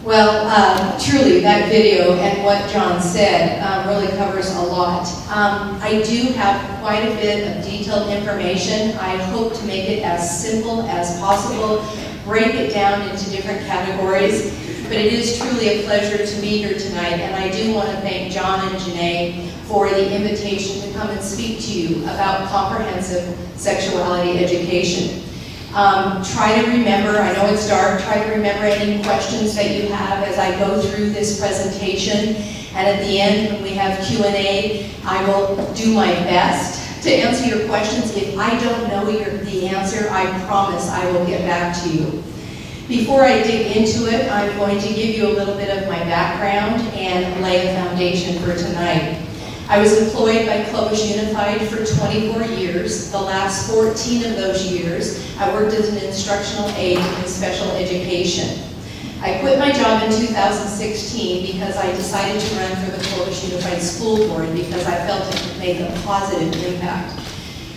Well, truly, that video and what John said really covers a lot. I do have quite a bit of detailed information. I hope to make it as simple as possible, break it down into different categories, but it is truly a pleasure to be here tonight, and I do want to thank John and Janae for the invitation to come and speak to you about comprehensive sexuality education. Try to remember, I know it's dark, try to remember any questions that you have as I go through this presentation. And at the end, when we have Q&A, I will do my best to answer your questions. If I don't know the answer, I promise I will get back to you. Before I dig into it, I'm going to give you a little bit of my background and lay a foundation for tonight. I was employed by Clovis Unified for 24 years. The last 14 of those years, I worked as an instructional aide in special education. I quit my job in 2016 because I decided to run for the Clovis Unified School Board because I felt it could make a positive impact.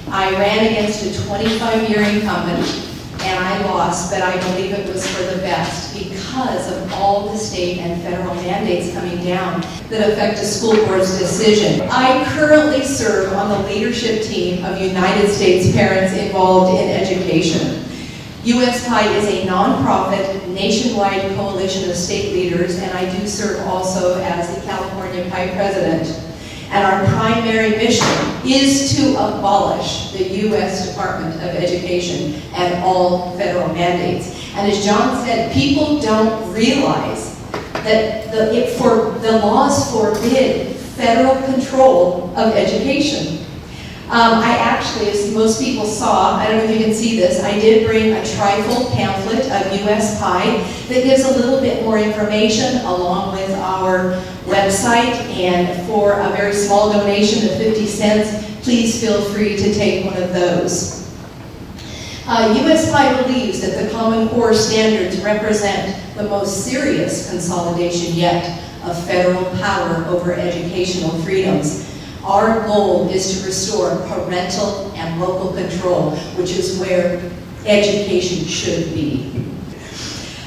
I ran against a 25-year incumbent, and I lost, but I believe it was for the best because of all the state and federal mandates coming down that affect a school board's decision. I currently serve on the leadership team of United States Parents Involved in Education. USPI is a nonprofit, nationwide coalition of state leaders, and I do serve also as the California PI president. And our primary mission is to abolish the U.S. Department of Education and all federal mandates. And as John said, people don't realize that the laws forbid federal control of education. I actually, as most people saw, I don't know if you can see this, I did bring a trifold pamphlet of USPI that gives a little bit more information along with our website, and for a very small donation of 50 cents, please feel free to take one of those. USPI believes that the Common Core standards represent the most serious consolidation yet of federal power over educational freedoms. Our goal is to restore parental and local control, which is where education should be.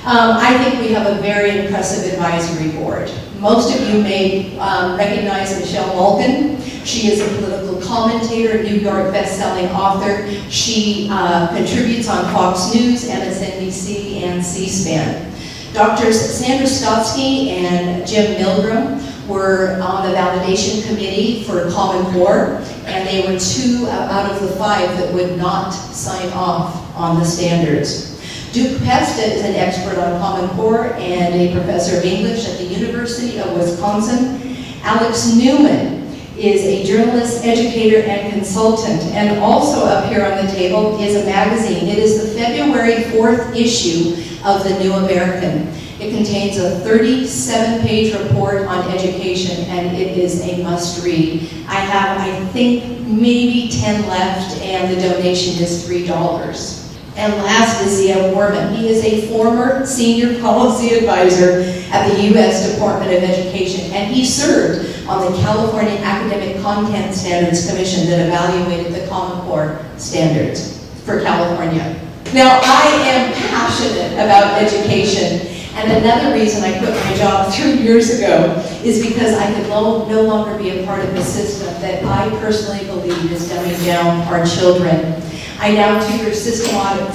I think we have a very impressive advisory board. Most of you may recognize Michelle Malkin. She is a political commentator, New York best-selling author. She contributes on Fox News, MSNBC, and C-SPAN. Doctors Sandra Stotsky and Jim Milgram were on the validation committee for Common Core, and they were 2 out of the 5 that would not sign off on the standards. Duke Pesta is an expert on Common Core and a professor of English at the University of Wisconsin. Alex Newman is a journalist, educator, and consultant, and also up here on the table is a magazine. It is the February 4th issue of the New American. It contains a 37-page report on education, and it is a must-read. I have, I think, maybe 10 left, and the donation is $3. And last is Zia Warman. He is a former senior policy advisor at the U.S. Department of Education, and he served on the California Academic Content Standards Commission that evaluated the Common Core standards for California. Now, I am passionate about education. And another reason I quit my job 3 years ago is because I could no longer be a part of the system that I personally believe is dumbing down our children. I now tutor systematic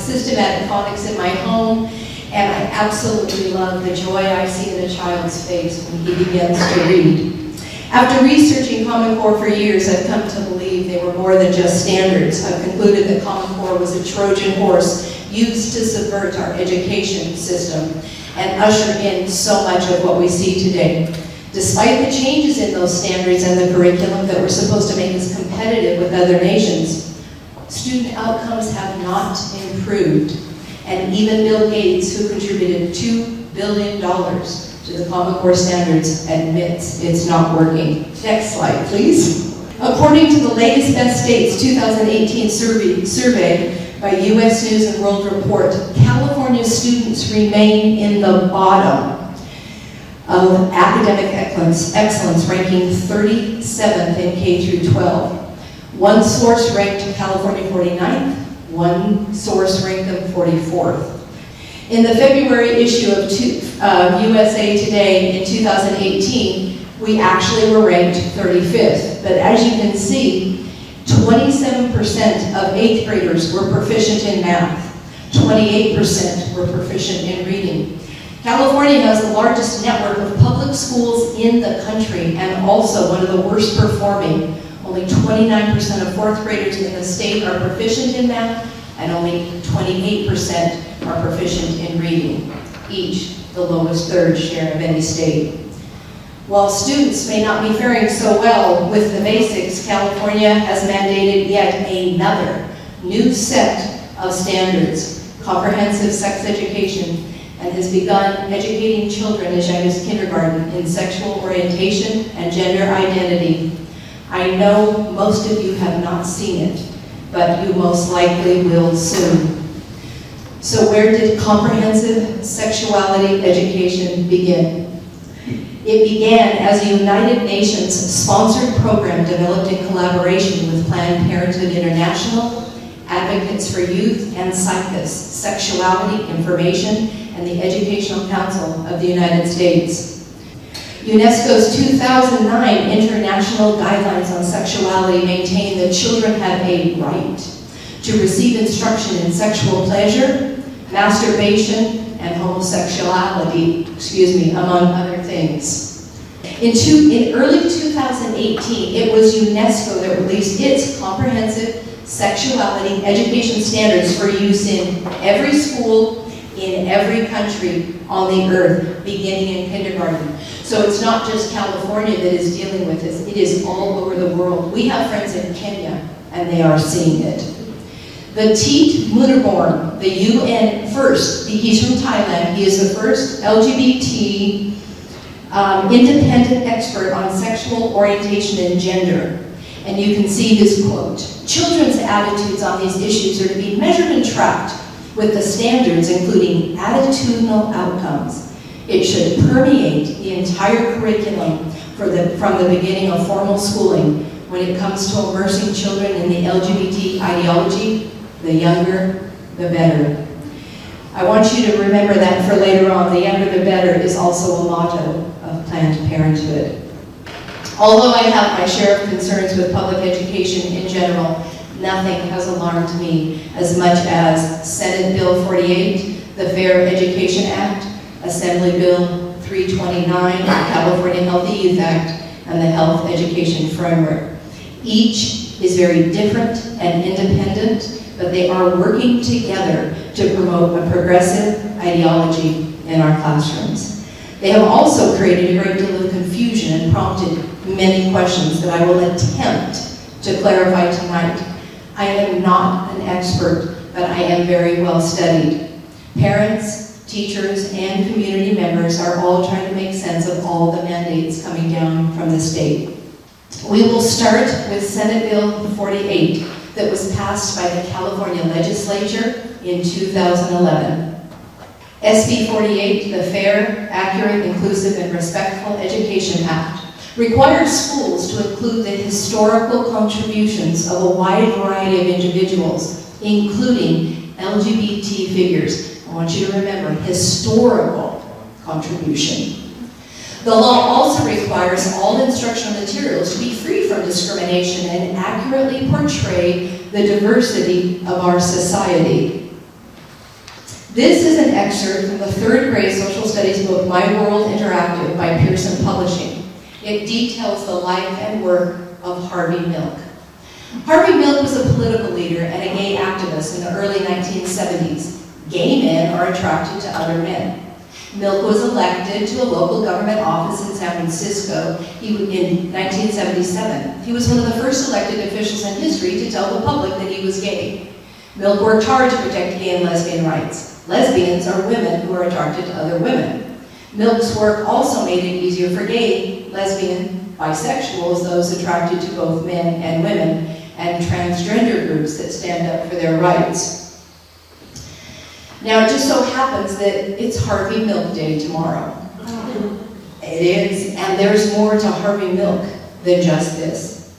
phonics in my home, and I absolutely love the joy I see in a child's face when he begins to read. After researching Common Core for years, I've come to believe they were more than just standards. I've concluded that Common Core was a Trojan horse used to subvert our education system and usher in so much of what we see today. Despite the changes in those standards and the curriculum that were supposed to make us competitive with other nations, student outcomes have not improved. And even Bill Gates, who contributed $2 billion to the Common Core standards, admits it's not working. Next slide, please. According to the latest Best States 2018 survey by U.S. News and World Report, California students remain in the bottom of academic excellence, ranking 37th in K through 12. One source ranked California 49th, one source ranked them 44th. In the February issue of USA Today in 2018, we actually were ranked 35th. But as you can see, 27% of 8th graders were proficient in math. 28% were proficient in reading. California has the largest network of public schools in the country and also one of the worst performing. Only 29% of 4th graders in the state are proficient in math, and only 28% are proficient in reading, each the lowest third share of any state. While students may not be faring so well with the basics, California has mandated yet another new set of standards, comprehensive sex education, and has begun educating children as young as kindergarten in sexual orientation and gender identity. I know most of you have not seen it, but you most likely will soon. So where did comprehensive sexuality education begin? It began as a United Nations sponsored program developed in collaboration with Planned Parenthood International, Advocates for Youth, and SICUS, Sexuality, Information, and the Educational Council of the United States. UNESCO's 2009 International Guidelines on Sexuality maintain that children have a right to receive instruction in sexual pleasure, masturbation, and homosexuality, among other things. In early 2018, it was UNESCO that released its comprehensive sexuality education standards for use in every school, in every country on the earth, beginning in kindergarten. So it's not just California that is dealing with this, it is all over the world. We have friends in Kenya, and they are seeing it. The Teet Munarborn, the UN first, he's from Thailand, he is the first LGBT independent expert on sexual orientation and gender. And you can see his quote, "Children's attitudes on these issues are to be measured and tracked with the standards including attitudinal outcomes. It should permeate the entire curriculum from the beginning of formal schooling. When it comes to immersing children in the LGBT ideology, the younger, the better." I want you to remember that for later on. The younger, the better is also a motto of Planned Parenthood. Although I have my share of concerns with public education in general, nothing has alarmed me as much as Senate Bill 48, the Fair Education Act, Assembly Bill 329, the California Healthy Youth Act, and the Health Education Framework. Each is very different and independent, but they are working together to promote a progressive ideology in our classrooms. They have also created a great deal of confusion and prompted many questions that I will attempt to clarify tonight. I am not an expert, but I am very well studied. Parents, teachers, and community members are all trying to make sense of all the mandates coming down from the state. We will start with Senate Bill 48 that was passed by the California legislature in 2011. SB 48, the Fair, Accurate, Inclusive, and Respectful Education Act, requires schools to include the historical contributions of a wide variety of individuals, including LGBT figures. I want you to remember, historical contribution. The law also requires all instructional materials to be free from discrimination and accurately portray the diversity of our society. This is an excerpt from the 3rd grade social studies book, My World Interactive by Pearson Publishing. It details the life and work of Harvey Milk. Harvey Milk was a political leader and a gay activist in the early 1970s. Gay men are attracted to other men. Milk was elected to a local government office in San Francisco in 1977. He was one of the first elected officials in history to tell the public that he was gay. Milk worked hard to protect gay and lesbian rights. Lesbians are women who are attracted to other women. Milk's work also made it easier for gay, lesbian, bisexuals, those attracted to both men and women, and transgender groups that stand up for their rights. Now, it just so happens that it's Harvey Milk Day tomorrow. It is, and there's more to Harvey Milk than just this.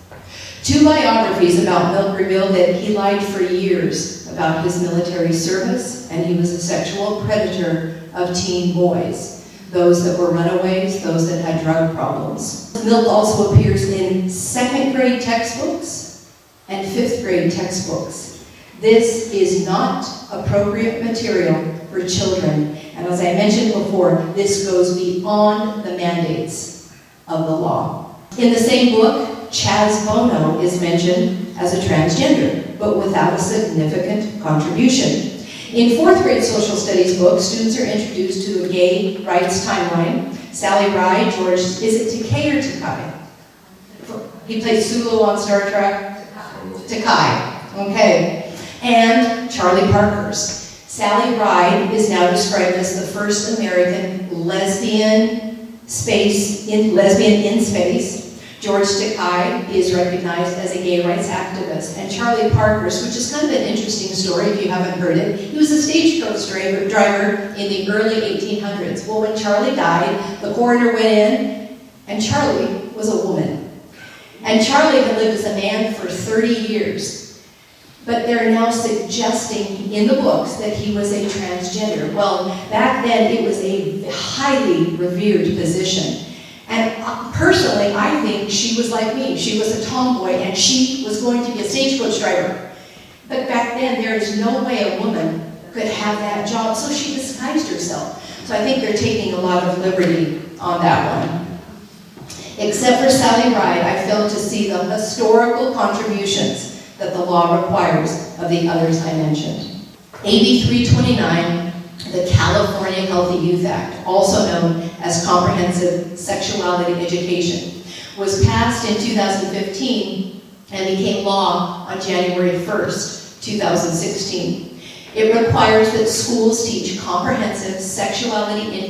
2 biographies about Milk reveal that he lied for years about his military service, and he was a sexual predator of teen boys, those that were runaways, those that had drug problems. Milk also appears in 2nd grade textbooks and 5th grade textbooks. This is not appropriate material for children, and as I mentioned before, this goes beyond the mandates of the law. In the same book, Chaz Bono is mentioned as a transgender, but without a significant contribution. In 4th grade social studies books, students are introduced to a gay rights timeline. Sally Ride, George, is it Takei or Takai? He plays Sulu on Star Trek? Takai, okay. And Charlie Parker's. Sally Ride is now described as the first American lesbian in space. George Takei is recognized as a gay rights activist. And Charlie Parker's, which is kind of an interesting story if you haven't heard it, he was a stagecoach driver in the early 1800s. Well, when Charlie died, the coroner went in, and Charlie was a woman. And Charlie had lived as a man for 30 years. But they're now suggesting in the books that he was a transgender. Well, back then it was a highly revered position. And personally, I think she was like me. She was a tomboy, and she was going to be a stagecoach driver. But back then, there is no way a woman could have that job, so she disguised herself. So I think they're taking a lot of liberty on that one. Except for Sally Ride, I failed to see the historical contributions that the law requires of the others I mentioned. AB 329, the California Healthy Youth Act, also known as Comprehensive Sexuality Education, was passed in 2015 and became law on January 1st, 2016. It requires that schools teach comprehensive sexuality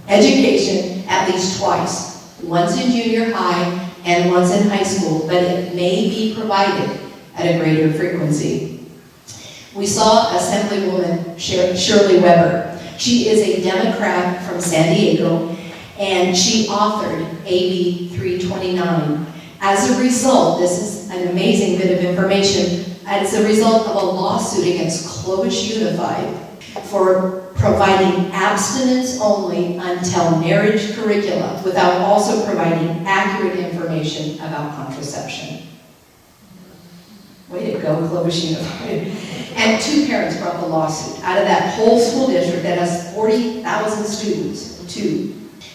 education at least twice, once in junior high and once in high school, but it may be provided at a greater frequency. We saw Assemblywoman Shirley Weber. She is a Democrat from San Diego, and she authored AB 329. As a result, this is an amazing bit of information, as a result of a lawsuit against Clovis Unified for providing abstinence only until marriage curricula without also providing accurate information about contraception. Way to go, Clovis Unified. And 2 parents brought the lawsuit out of that whole school district that has 40,000 students, 2.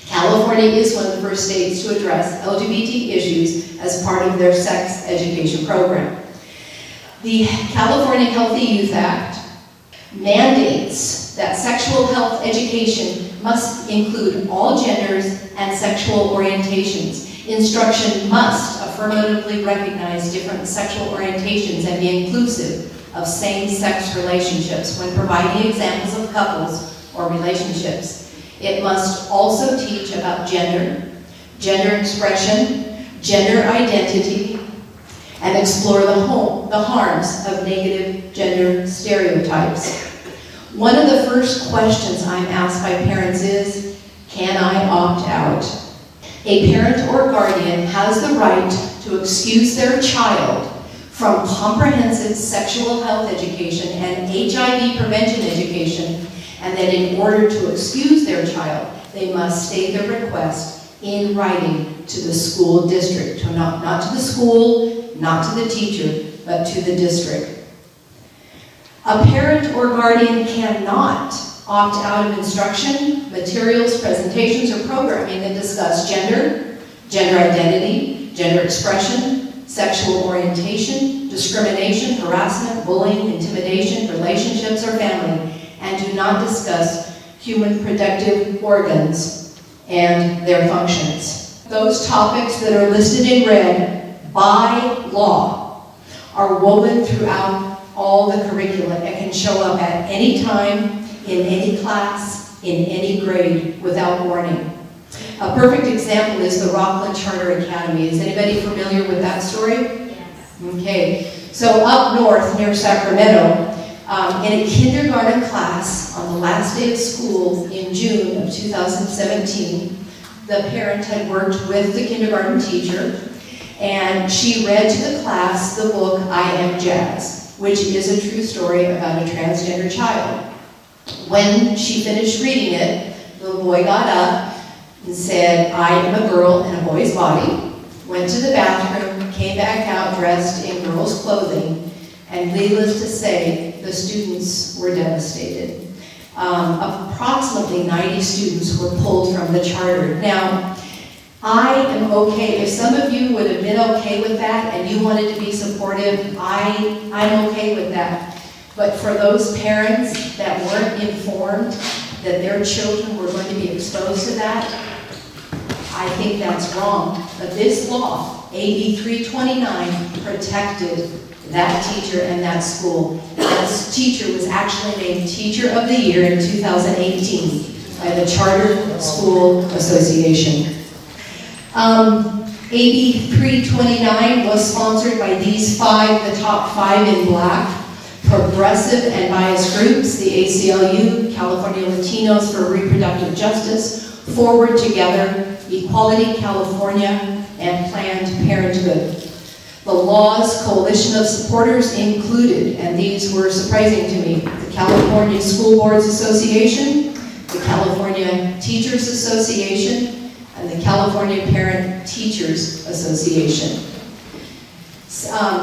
California is one of the first states to address LGBT issues as part of their sex education program. The California Healthy Youth Act mandates that sexual health education must include all genders and sexual orientations. Instruction must affirmatively recognize different sexual orientations and be inclusive of same-sex relationships when providing examples of couples or relationships. It must also teach about gender, gender expression, gender identity, and explore the harms of negative gender stereotypes. One of the first questions I'm asked by parents is, can I opt out? A parent or guardian has the right to excuse their child from comprehensive sexual health education and HIV prevention education, and that in order to excuse their child, they must state their request in writing to the school district, not to the school, not to the teacher, but to the district. A parent or guardian cannot opt out of instruction, materials, presentations, or programming that discuss gender, gender identity, gender expression, sexual orientation, discrimination, harassment, bullying, intimidation, relationships, or family, and do not discuss human reproductive organs and their functions. Those topics that are listed in red by law are woven throughout all the curricula and can show up at any time, in any class, in any grade, without warning. A perfect example is the Rockland Charter Academy. Is anybody familiar with that story? Yes. Okay. So up north near Sacramento, in a kindergarten class on the last day of school in June of 2017, the parent had worked with the kindergarten teacher, and she read to the class the book, I Am Jazz. which is a true story about a transgender child. When she finished reading it, the little boy got up and said, "I am a girl in a boy's body," went to the bathroom, came back out dressed in girls' clothing, and needless to say, the students were devastated. Approximately 90 students were pulled from the charter. Now, I am okay, if some of you would have been okay with that and you wanted to be supportive, I'm okay with that. But for those parents that weren't informed that their children were going to be exposed to that, I think that's wrong. But this law, AB 329, protected that teacher and that school. That teacher was actually named Teacher of the Year in 2018 by the Charter School Association. AB 329 was sponsored by these five, the top five in black, progressive and biased groups, the ACLU, California Latinos for Reproductive Justice, Forward Together, Equality California, and Planned Parenthood. The law's coalition of supporters included, and these were surprising to me, the California School Boards Association, the California Teachers Association, and the California Parent Teachers Association.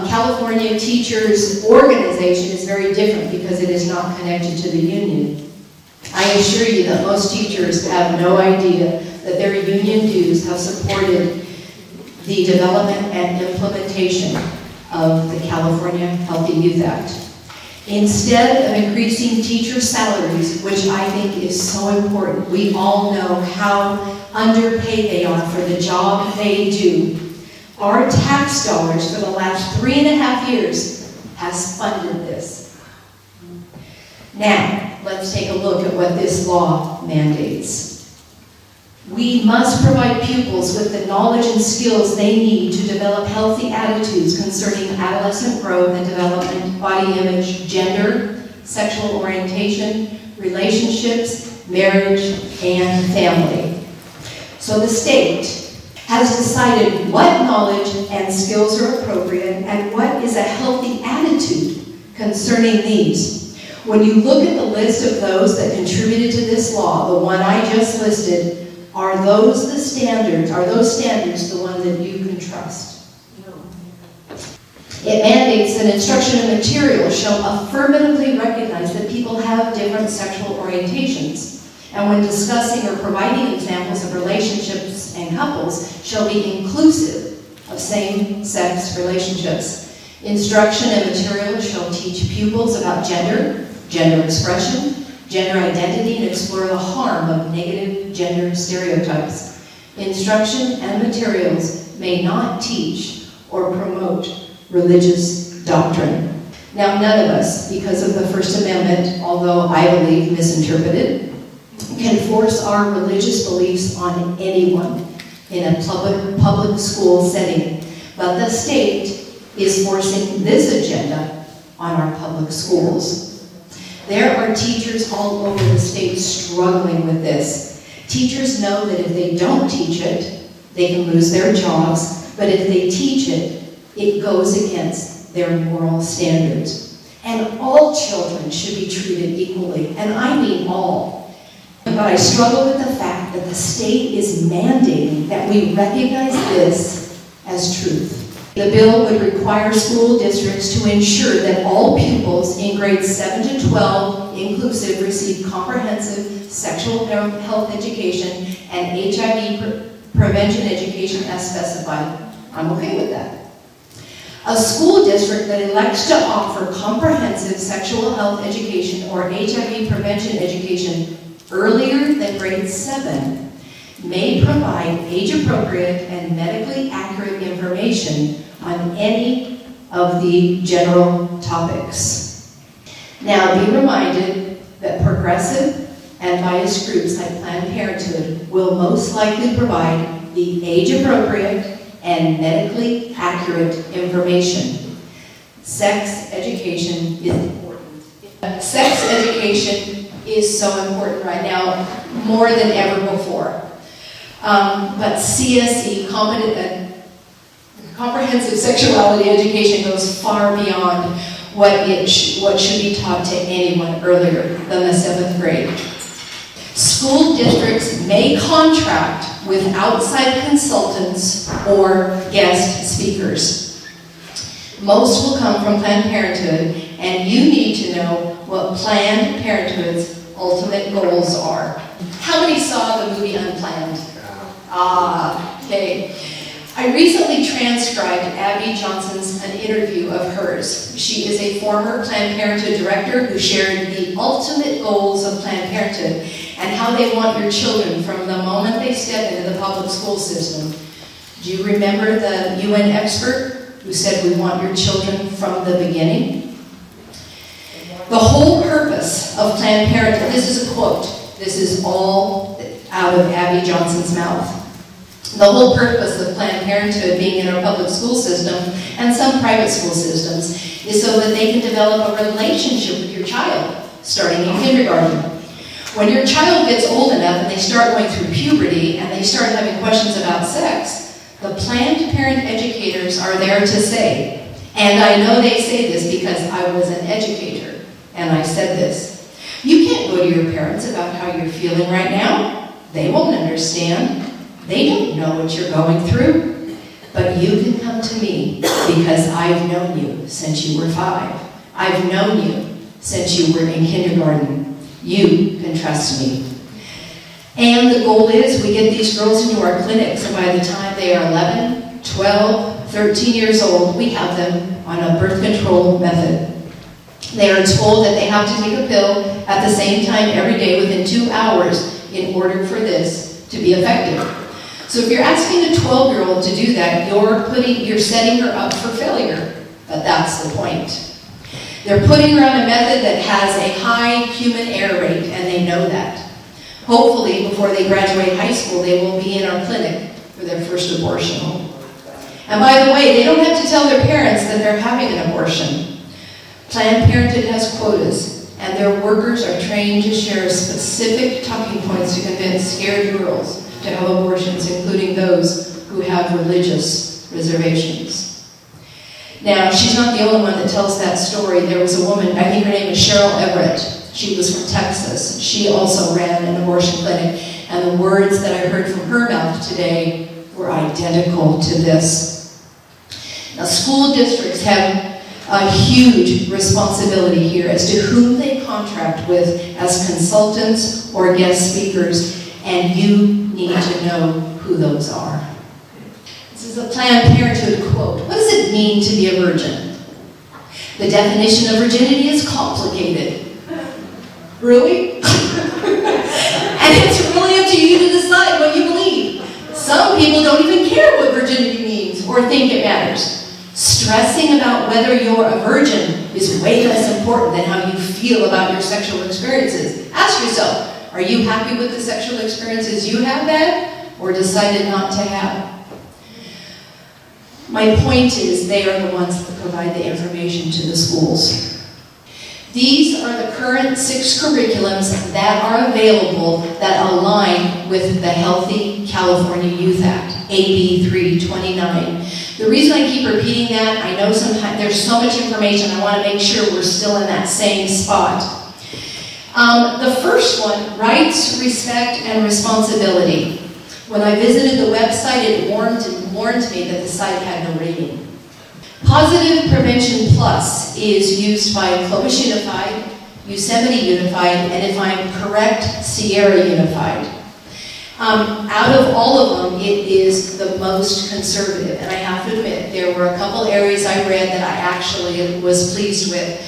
California Teachers Organization is very different because it is not connected to the union. I assure you that most teachers have no idea that their union dues have supported the development and implementation of the California Healthy Youth Act. Instead of increasing teacher salaries, which I think is so important, we all know how underpaid they are for the job they do. Our tax dollars for the last 3.5 years has funded this. Now, let's take a look at what this law mandates. We must provide pupils with the knowledge and skills they need to develop healthy attitudes concerning adolescent growth and development, body image, gender, sexual orientation, relationships, marriage, and family. So the state has decided what knowledge and skills are appropriate and what is a healthy attitude concerning these. When you look at the list of those that contributed to this law, the one I just listed, are those the standards? Are those standards the ones that you can trust? No. It mandates that instruction and material shall affirmatively recognize that people have different sexual orientations. And when discussing or providing examples of relationships and couples, shall be inclusive of same-sex relationships. Instruction and material shall teach pupils about gender, gender expression, gender identity, and explore the harm of negative gender stereotypes. Instruction and materials may not teach or promote religious doctrine. Now, none of us, because of the First Amendment, although I believe misinterpreted, can force our religious beliefs on anyone in a public school setting. But the state is forcing this agenda on our public schools. There are teachers all over the state struggling with this. Teachers know that if they don't teach it, they can lose their jobs, but if they teach it, it goes against their moral standards. And all children should be treated equally, and I mean all. But I struggle with the fact that the state is mandating that we recognize this as truth. The bill would require school districts to ensure that all pupils in grades 7 to 12 inclusive receive comprehensive sexual health education and HIV prevention education as specified. I'm okay with that. A school district that elects to offer comprehensive sexual health education or HIV prevention education earlier than grade 7 may provide age-appropriate and medically accurate information on any of the general topics. Now, be reminded that progressive and biased groups like Planned Parenthood will most likely provide the age-appropriate and medically accurate information. Sex education is important. Sex education is so important right now, more than ever before. But CSE, comprehensive sexuality education, goes far beyond what should be taught to anyone earlier than the 7th grade. School districts may contract with outside consultants or guest speakers. Most will come from Planned Parenthood, and you need to know what Planned Parenthood's ultimate goals are. How many saw the movie Unplanned? Okay. I recently transcribed Abby Johnson's an interview of hers. She is a former Planned Parenthood director who shared the ultimate goals of Planned Parenthood and how they want your children from the moment they step into the public school system. Do you remember the UN expert who said we want your children from the beginning? The whole purpose of Planned Parenthood, this is a quote, this is all out of Abby Johnson's mouth. The whole purpose of Planned Parenthood being in our public school system and some private school systems is so that they can develop a relationship with your child, starting in kindergarten. When your child gets old enough and they start going through puberty and they start having questions about sex, the Planned Parent educators are there to say, and I know they say this because I was an educator, and I said this, you can't go to your parents about how you're feeling right now. They won't understand. They don't know what you're going through, but you can come to me because I've known you since you were 5. I've known you since you were in kindergarten. You can trust me. And the goal is we get these girls into our clinics, and by the time they are 11, 12, 13 years old, we have them on a birth control method. They are told that they have to take a pill at the same time every day within 2 hours in order for this to be effective. So if you're asking a 12-year-old to do that, you're setting her up for failure. But that's the point. They're putting her on a method that has a high human error rate, and they know that. Hopefully, before they graduate high school, they will be in our clinic for their first abortion. And by the way, they don't have to tell their parents that they're having an abortion. Planned Parenthood has quotas, and their workers are trained to share specific talking points to convince scared girls to have abortions, including those who have religious reservations. Now, she's not the only one that tells that story. There was a woman, I think her name is Cheryl Everett. She was from Texas. She also ran an abortion clinic, and the words that I heard from her mouth today were identical to this. Now, school districts have a huge responsibility here as to whom they contract with as consultants or guest speakers, and you need to know who those are. This is a Planned Parenthood quote. What does it mean to be a virgin? The definition of virginity is complicated. Really? And it's really up to you to decide what you believe. Some people don't even care what virginity means or think it matters. Stressing about whether you're a virgin is way less important than how you feel about your sexual experiences. Ask yourself, are you happy with the sexual experiences you have had or decided not to have? My point is they are the ones that provide the information to the schools. These are the current 6 curriculums that are available that align with the Healthy California Youth Act, AB 329. The reason I keep repeating that, I know sometimes there's so much information, I want to make sure we're still in that same spot. The first one, rights, respect, and responsibility. When I visited the website, it warned me that the site had no rating. Positive Prevention Plus is used by Clovis Unified, Yosemite Unified, and if I'm correct, Sierra Unified. Out of all of them, it is the most conservative, and I have to admit, there were a couple areas I read that I actually was pleased with.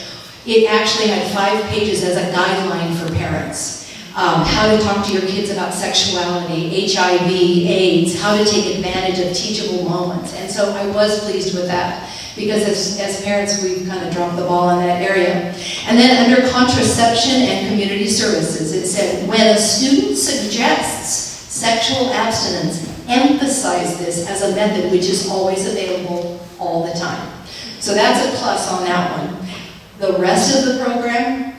It actually had 5 pages as a guideline for parents. How to talk to your kids about sexuality, HIV, AIDS, how to take advantage of teachable moments. And so I was pleased with that, because as parents, we've kind of dropped the ball in that area. And then under contraception and community services, it said, when a student suggests sexual abstinence, emphasize this as a method which is always available all the time. So that's a plus on that one. The rest of the program,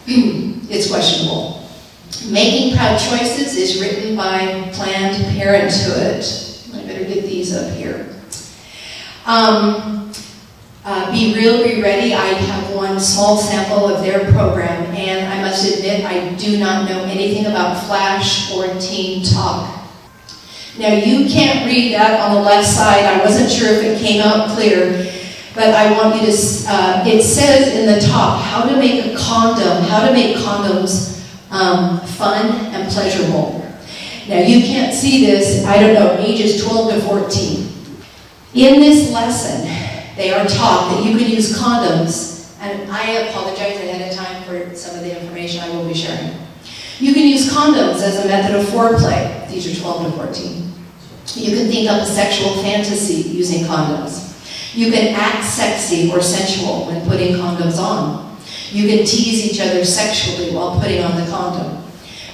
it's questionable. Making Proud Choices is written by Planned Parenthood. I better get these up here. Be Real, Be Ready, I have one small sample of their program, and I must admit I do not know anything about Flash or Teen Talk. Now you can't read that on the left side. I wasn't sure if it came out clear, but I want you to, it says in the top, how to make a condom, how to make condoms fun and pleasurable. Now you can't see this, I don't know, ages 12 to 14. In this lesson, they are taught that you can use condoms, and I apologize ahead of time for some of the information I will be sharing. You can use condoms as a method of foreplay. These are 12 to 14. You can think up a sexual fantasy using condoms. You can act sexy or sensual when putting condoms on. You can tease each other sexually while putting on the condom.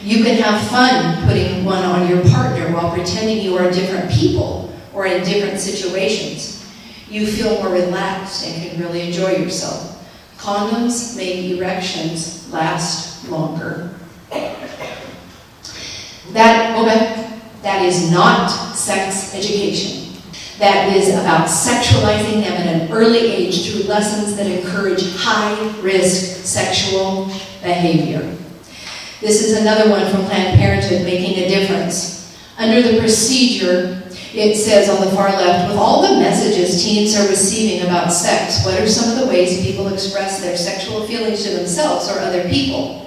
You can have fun putting one on your partner while pretending you are different people or in different situations. You feel more relaxed and can really enjoy yourself. Condoms make erections last longer. That is not sex education. That is about sexualizing them at an early age through lessons that encourage high-risk sexual behavior. This is another one from Planned Parenthood, Making a Difference. Under the procedure, it says on the far left, with all the messages teens are receiving about sex, what are some of the ways people express their sexual feelings to themselves or other people?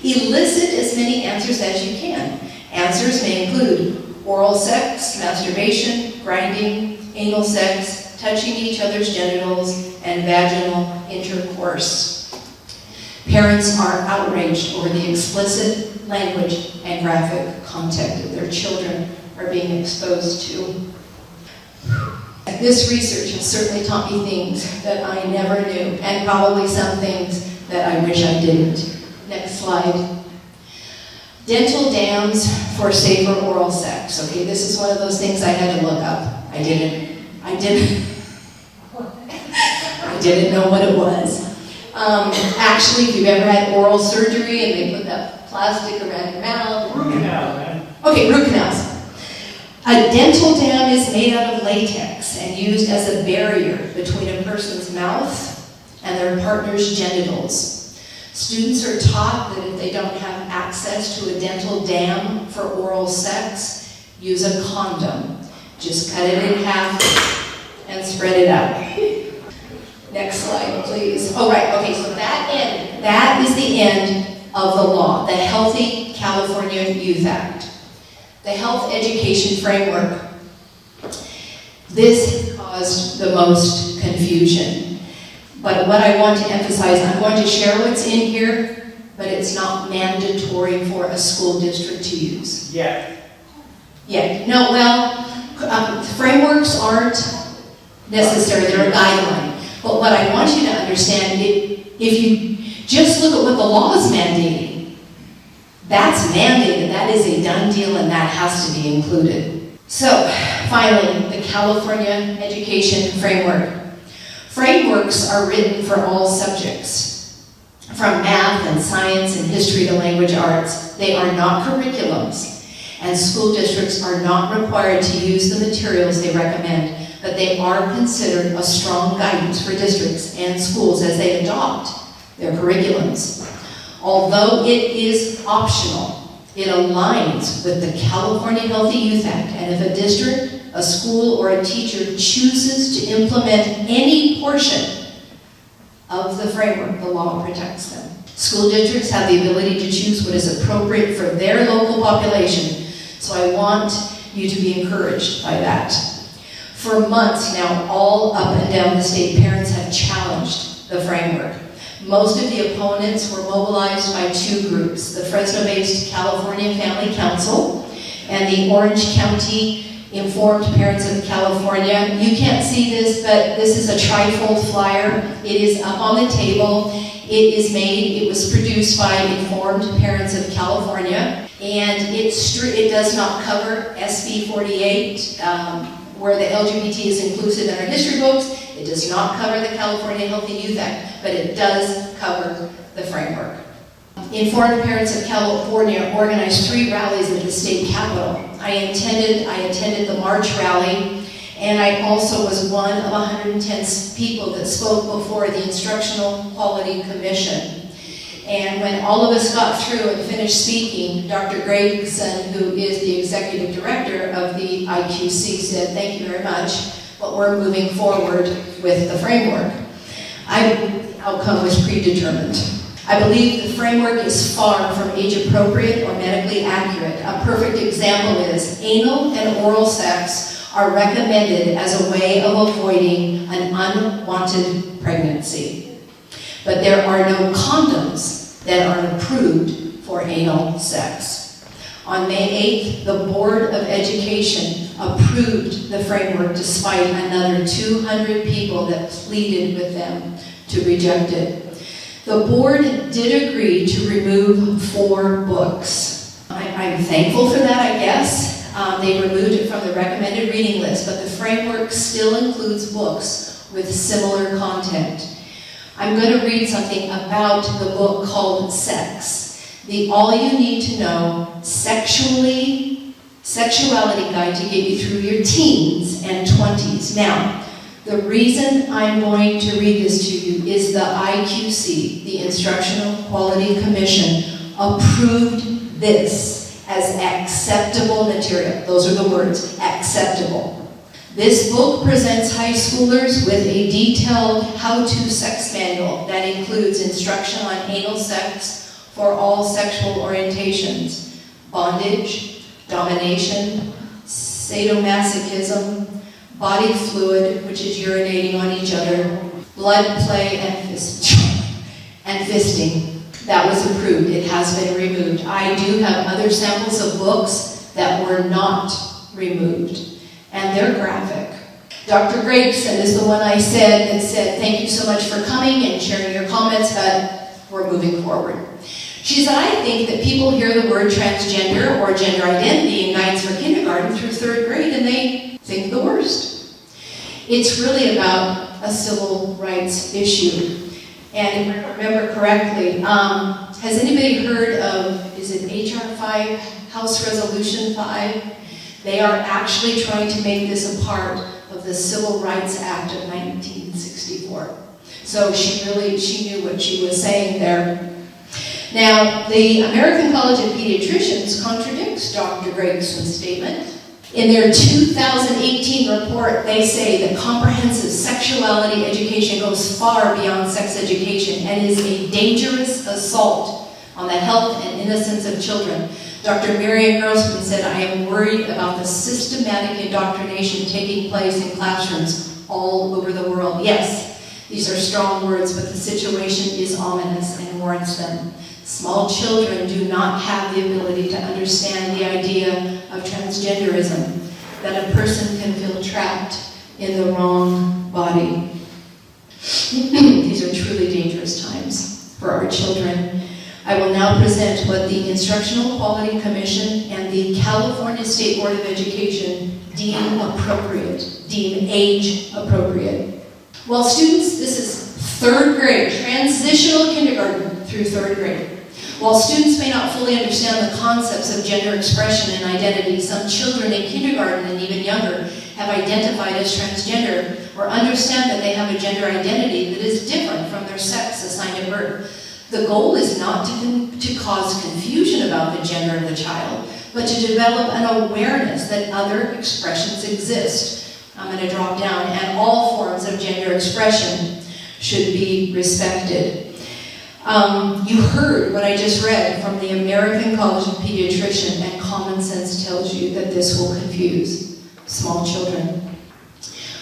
Elicit as many answers as you can. Answers may include oral sex, masturbation, grinding, anal sex, touching each other's genitals, and vaginal intercourse. Parents are outraged over the explicit language and graphic content that their children are being exposed to. This research has certainly taught me things that I never knew, and probably some things that I wish I didn't. Next slide. Dental dams for safer oral sex. Okay, this is one of those things I had to look up. I didn't know what it was. Actually, if you've ever had oral surgery and they put that plastic around your mouth. Root canal, man. Okay, root canals. A dental dam is made out of latex and used as a barrier between a person's mouth and their partner's genitals. Students are taught that if they don't have access to a dental dam for oral sex, use a condom. Just cut it in half and spread it out. Next slide, please. Oh, right, okay, so that is the end of the law, the Healthy California Youth Act. The Health Education Framework. This caused the most confusion. But what I want to emphasize, I'm going to share what's in here, but it's not mandatory for a school district to use. Yeah. No, well, frameworks aren't necessary, they're a guideline. But what I want you to understand, if you just look at what the law is mandating, that's mandated, that is a done deal, and that has to be included. So, finally, the California Education Framework. Frameworks are written for all subjects, from math and science and history to language arts. They are not curriculums, and school districts are not required to use the materials they recommend, but they are considered a strong guidance for districts and schools as they adopt their curriculums. Although it is optional, it aligns with the California Healthy Youth Act, and if a district, a school, or a teacher chooses to implement any portion of the framework, the law protects them. School districts have the ability to choose what is appropriate for their local population, so I want you to be encouraged by that. For months now, all up and down the state, parents have challenged the framework. Most of the opponents were mobilized by two groups, the Fresno-based California Family Council and the Orange County Informed Parents of California. You can't see this, but this is a trifold flyer. It is up on the table. It was produced by Informed Parents of California, and it does not cover SB 48, where the LGBT is inclusive in our history books. It does not cover the California Healthy Youth Act, but it does cover the framework. Informed Parents of California organized 3 rallies at the state capitol. I attended the March rally, And I also was one of 110 people that spoke before the Instructional Quality Commission. And when all of us got through and finished speaking, Dr. Gregson, who is the executive director of the IQC, said, "Thank you very much, but we're moving forward with the framework." The outcome was predetermined. I believe the framework is far from age-appropriate or medically accurate. A perfect example is anal and oral sex are recommended as a way of avoiding an unwanted pregnancy. But there are no condoms that are approved for anal sex. On May 8th, the Board of Education approved the framework despite another 200 people that pleaded with them to reject it. The board did agree to remove 4 books. I'm thankful for that, I guess. They removed it from the recommended reading list, but the framework still includes books with similar content. I'm going to read something about the book called Sex, the All You Need to Know Sexuality Guide to get you through your teens and 20s. Now, the reason I'm going to read this to you is the IQC, the Instructional Quality Commission, approved this as acceptable material. Those are the words, acceptable. This book presents high schoolers with a detailed how-to sex manual that includes instruction on anal sex for all sexual orientations, bondage, domination, sadomasochism, body fluid, which is urinating on each other, blood play, and fisting. That was approved. It has been removed. I do have other samples of books that were not removed, and they're graphic. Dr. Gregson is the one I said that said, "Thank you so much for coming and sharing your comments, but we're moving forward." She said, "I think that people hear the word transgender or gender identity in guidance for kindergarten through 3rd grade and they think the worst. It's really about a civil rights issue. And if I remember correctly, has anybody heard of, is it HR 5, House Resolution 5? They are actually trying to make this a part of the Civil Rights Act of 1964. So she knew what she was saying there. Now, the American College of Pediatricians contradicts Dr. Gregson's statement. In their 2018 report, they say that comprehensive sexuality education goes far beyond sex education and is a dangerous assault on the health and innocence of children. Dr. Marian Grossman said, "I am worried about the systematic indoctrination taking place in classrooms all over the world." Yes, these are strong words, but the situation is ominous and warrants them. Small children do not have the ability to understand the idea of transgenderism, that a person can feel trapped in the wrong body. These are truly dangerous times for our children. I will now present what the Instructional Quality Commission and the California State Board of Education deem age appropriate. Well, students, this is 3rd grade, transitional kindergarten through 3rd grade. While students may not fully understand the concepts of gender expression and identity, some children in kindergarten and even younger have identified as transgender or understand that they have a gender identity that is different from their sex assigned at birth. The goal is not to cause confusion about the gender of the child, but to develop an awareness that other expressions exist. I'm going to drop down, and all forms of gender expression should be respected. You heard what I just read from the American College of Pediatricians, and common sense tells you that this will confuse small children.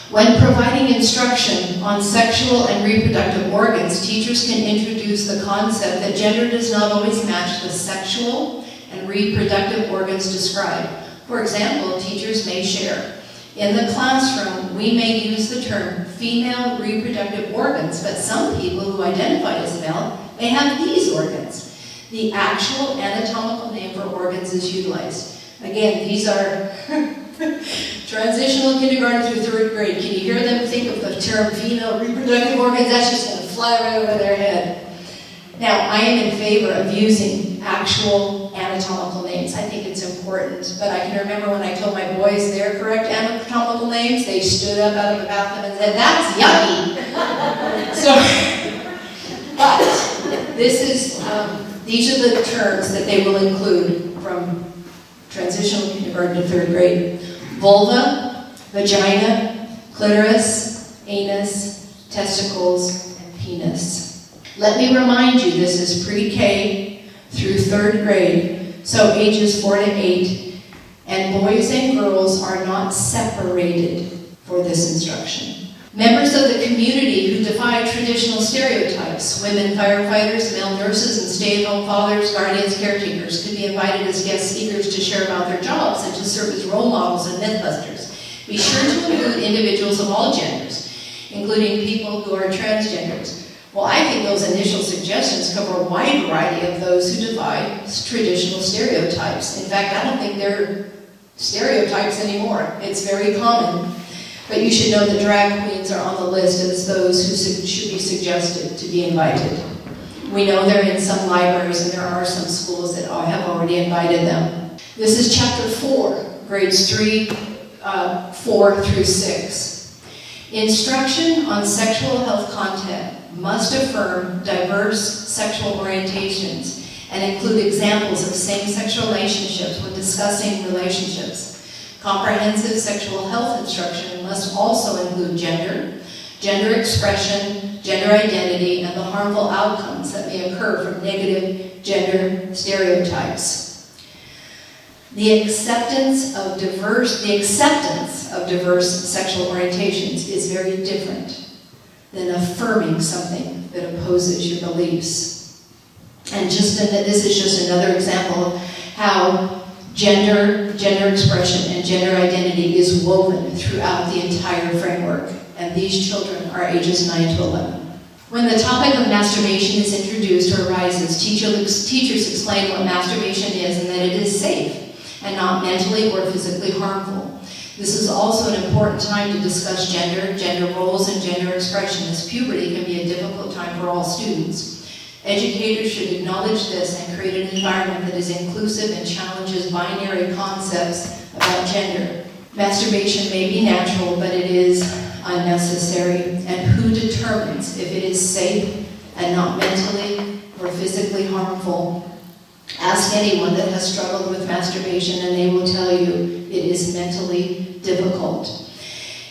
When providing instruction on sexual and reproductive organs, teachers can introduce the concept that gender does not always match the sexual and reproductive organs described. For example, teachers may share, "In the classroom, we may use the term female reproductive organs, but some people who identify as male may have these organs." The actual anatomical name for organs is utilized. Again, these are transitional kindergarten through 3rd grade. Can you hear them think of the term female reproductive organs? That's just going to fly right over their head. Now, I am in favor of using actual anatomical names. I think it's important important, but I can remember when I told my boys their correct anatomical names, they stood up out of the bathroom and said, "That's yucky." So, but these are the terms that they will include from transitional kindergarten to 3rd grade. Vulva, vagina, clitoris, anus, testicles, and penis. Let me remind you, this is pre-K through 3rd grade, so ages 4 to 8, and boys and girls are not separated for this instruction. Members of the community who defy traditional stereotypes, women firefighters, male nurses, and stay-at-home fathers, guardians, caretakers, could be invited as guest speakers to share about their jobs and to serve as role models and mythbusters. Be sure to include individuals of all genders, including people who are transgenders. Well, I think those initial suggestions cover a wide variety of those who defy traditional stereotypes. In fact, I don't think they're stereotypes anymore. It's very common. But you should know that drag queens are on the list as those who should be suggested to be invited. We know they're in some libraries, and there are some schools that have already invited them. This is chapter 4, grades 4 through 6. Instruction on sexual health content must affirm diverse sexual orientations and include examples of same-sex relationships when discussing relationships. Comprehensive sexual health instruction must also include gender, gender expression, gender identity, and the harmful outcomes that may occur from negative gender stereotypes. The acceptance of diverse sexual orientations is very different than affirming something that opposes your beliefs. And this is just another example of how gender expression, and gender identity is woven throughout the entire framework, and these children are ages 9 to 11. When the topic of masturbation is introduced or arises, teachers explain what masturbation is and that it is safe and not mentally or physically harmful. This is also an important time to discuss gender roles, and gender expression, as puberty can be a difficult time for all students. Educators should acknowledge this and create an environment that is inclusive and challenges binary concepts about gender. Masturbation may be natural, but it is unnecessary. And who determines if it is safe and not mentally or physically harmful? Ask anyone that has struggled with masturbation and they will tell you it is mentally difficult.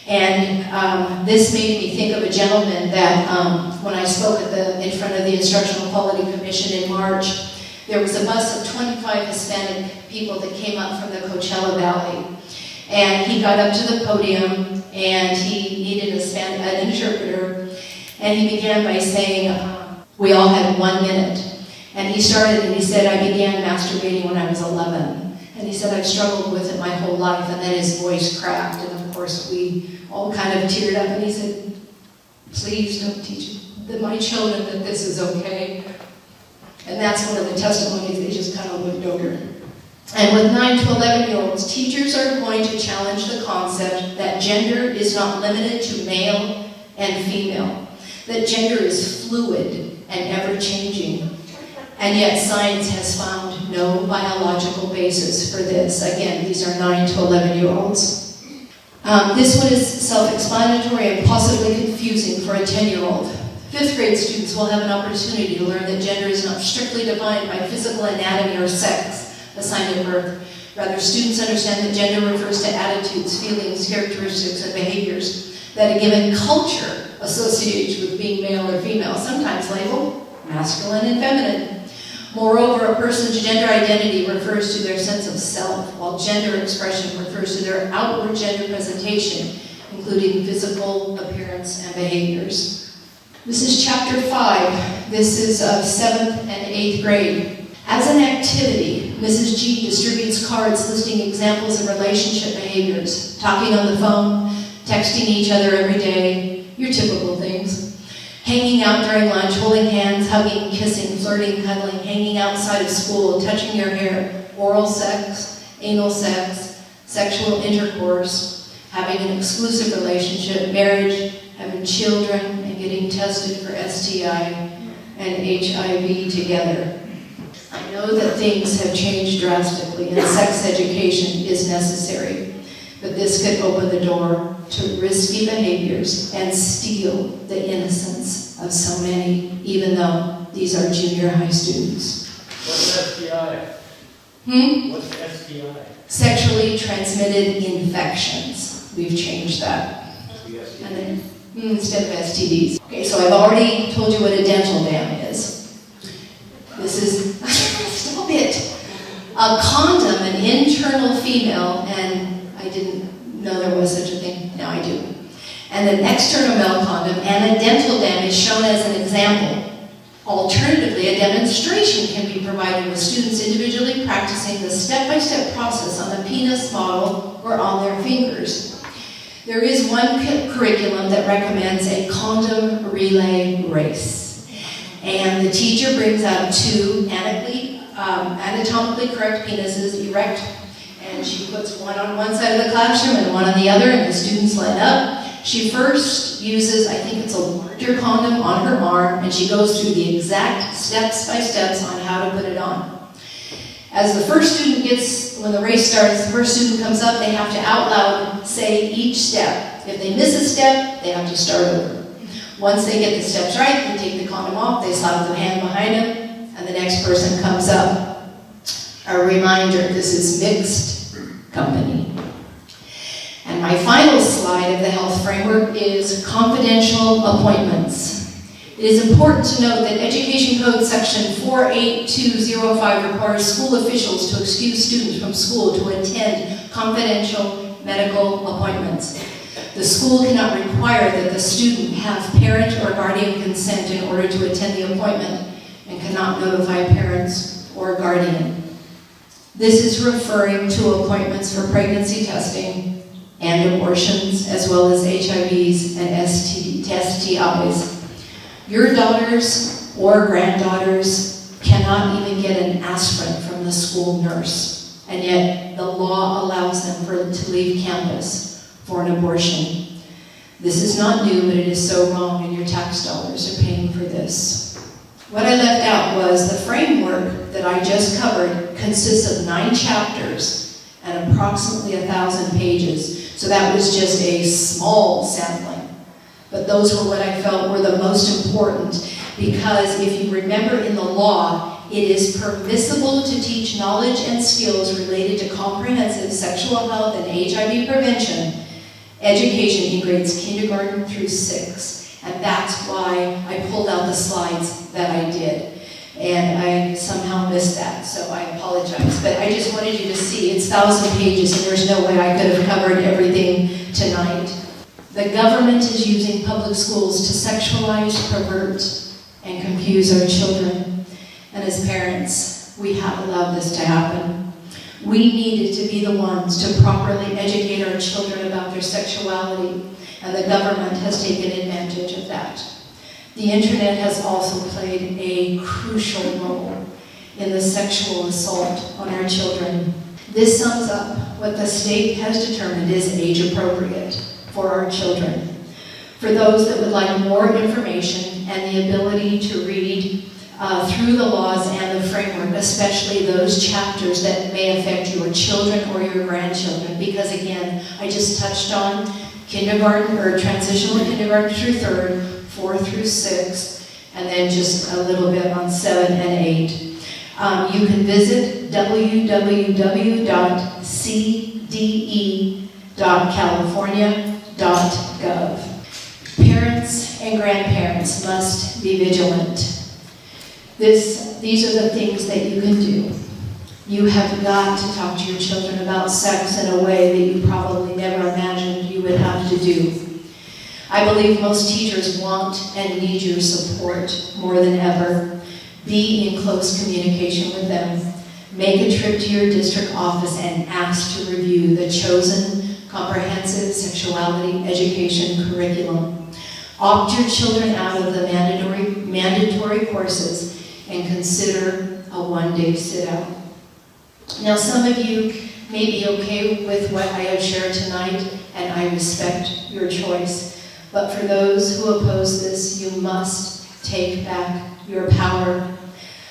And this made me think of a gentleman that when I spoke in front of the Instructional Quality Commission in March, there was a bus of 25 Hispanic people that came up from the Coachella Valley. And he got up to the podium and he needed an interpreter. And he began by saying, we all had 1 minute. And he started and he said, I began masturbating when I was 11. And he said, I've struggled with it my whole life. And then his voice cracked. And of course, we all kind of teared up. And he said, please don't teach my children that this is okay. And that's one of the testimonies. They just kind of looked over. And with 9 to 11-year-olds, teachers are going to challenge the concept that gender is not limited to male and female, that gender is fluid and ever-changing. And yet science has found no biological basis for this. Again, these are 9 to 11-year-olds. This one is self-explanatory and possibly confusing for a 10-year-old. 5th grade students will have an opportunity to learn that gender is not strictly defined by physical anatomy or sex assigned at birth. Rather, students understand that gender refers to attitudes, feelings, characteristics, and behaviors that a given culture associates with being male or female, sometimes labeled masculine and feminine. Moreover, a person's gender identity refers to their sense of self, while gender expression refers to their outward gender presentation, including physical appearance and behaviors. This is chapter 5. This is of 7th and 8th grade. As an activity, Mrs. G distributes cards listing examples of relationship behaviors, talking on the phone, texting each other every day, your typical things, hanging out during lunch, holding hands, hugging, kissing, flirting, cuddling, hanging outside of school, touching your hair, oral sex, anal sex, sexual intercourse, having an exclusive relationship, marriage, having children, and getting tested for STI and HIV together. I know that things have changed drastically and sex education is necessary, but this could open the door to risky behaviors and steal the innocence of so many, even though these are junior high students. What's STI? What's STI? Sexually transmitted infections. We've changed that. And then, instead of STDs. Okay, so I've already told you what a dental dam is. This is, stop it. A condom, an internal female, and I didn't know there was such a thing. Now I do. And an external male condom and a dental dam is shown as an example. Alternatively, a demonstration can be provided with students individually practicing the step-by-step process on the penis model or on their fingers. There is one curriculum that recommends a condom relay race. And the teacher brings out two anatomically correct penises erect, and she puts one on one side of the classroom and one on the other, and the students line up. She first uses, I think it's a larger condom on her arm, and she goes through the exact steps by steps on how to put it on. As the first student when the race starts, the first student comes up, they have to out loud say each step. If they miss a step, they have to start over. Once they get the steps right, they take the condom off, they slap the hand behind them, and the next person comes up. A reminder, this is mixed company. And my final slide of the health framework is confidential appointments. It is important to note that Education Code Section 48205 requires school officials to excuse students from school to attend confidential medical appointments. The school cannot require that the student have parent or guardian consent in order to attend the appointment and cannot notify parents or guardian. This is referring to appointments for pregnancy testing and abortions, as well as HIVs and STIs. Your daughters or granddaughters cannot even get an aspirin from the school nurse, and yet the law allows them to leave campus for an abortion. This is not new, but it is so wrong, and your tax dollars are paying for this. What I left out was the framework that I just covered consists of 9 chapters and approximately 1,000 pages. So that was just a small sampling. But those were what I felt were the most important, because if you remember in the law, it is permissible to teach knowledge and skills related to comprehensive sexual health and HIV prevention education in grades kindergarten through 6. And that's why I pulled out the slides that I did. And I somehow missed that, so I apologize. But I just wanted you to see it's 1,000 pages, and there's no way I could have covered everything tonight. The government is using public schools to sexualize, pervert, and confuse our children. And as parents, we have allowed this to happen. We needed to be the ones to properly educate our children about their sexuality, and the government has taken advantage of that. The internet has also played a crucial role in the sexual assault on our children. This sums up what the state has determined is age appropriate for our children. For those that would like more information and the ability to read through the laws and the framework, especially those chapters that may affect your children or your grandchildren, because again, I just touched on kindergarten or transitional kindergarten through 3rd, 4 through 6, and then just a little bit on 7 and 8. You can visit www.cde.california.gov. Parents and grandparents must be vigilant. These are the things that you can do. You have got to talk to your children about sex in a way that you probably never imagined you would have to do. I believe most teachers want and need your support more than ever. Be in close communication with them. Make a trip to your district office and ask to review the chosen comprehensive sexuality education curriculum. Opt your children out of the mandatory courses and consider a one-day sit-out. Now, some of you may be okay with what I have shared tonight, and I respect your choice. But for those who oppose this, you must take back your power.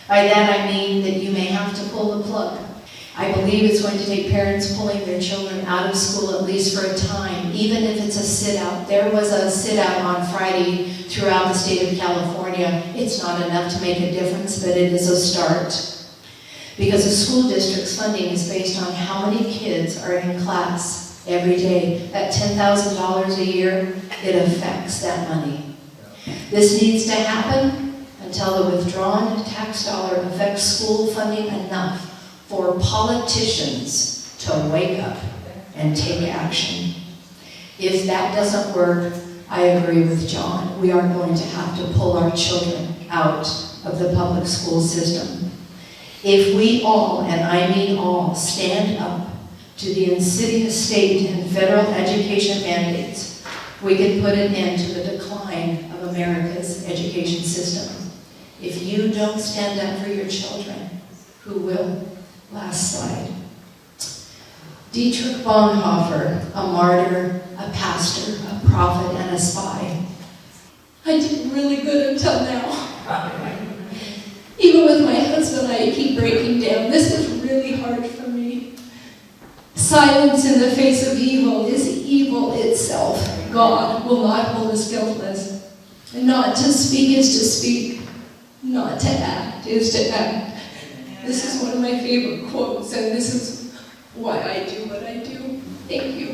By that I mean that you may have to pull the plug. I believe it's going to take parents pulling their children out of school at least for a time, even if it's a sit-out. There was a sit-out on Friday throughout the state of California. It's not enough to make a difference, but it is a start. Because the school district's funding is based on how many kids are in class every day. That $10,000 a year, it affects that money. This needs to happen until the withdrawn tax dollar affects school funding enough for politicians to wake up and take action. If that doesn't work, I agree with John. We are going to have to pull our children out of the public school system. If we all, and I mean all, stand up to the insidious state and federal education mandates, we can put an end to the decline of America's education system. If you don't stand up for your children, who will? Last slide. Dietrich Bonhoeffer, a martyr, a pastor, a prophet, and a spy. I did really good until now. Even with my husband, I keep breaking down. This is really hard for me. Silence in the face of evil is evil itself. God will not hold us guiltless. And not to speak is to speak. Not to act is to act. This is one of my favorite quotes, and this is why I do what I do. Thank you.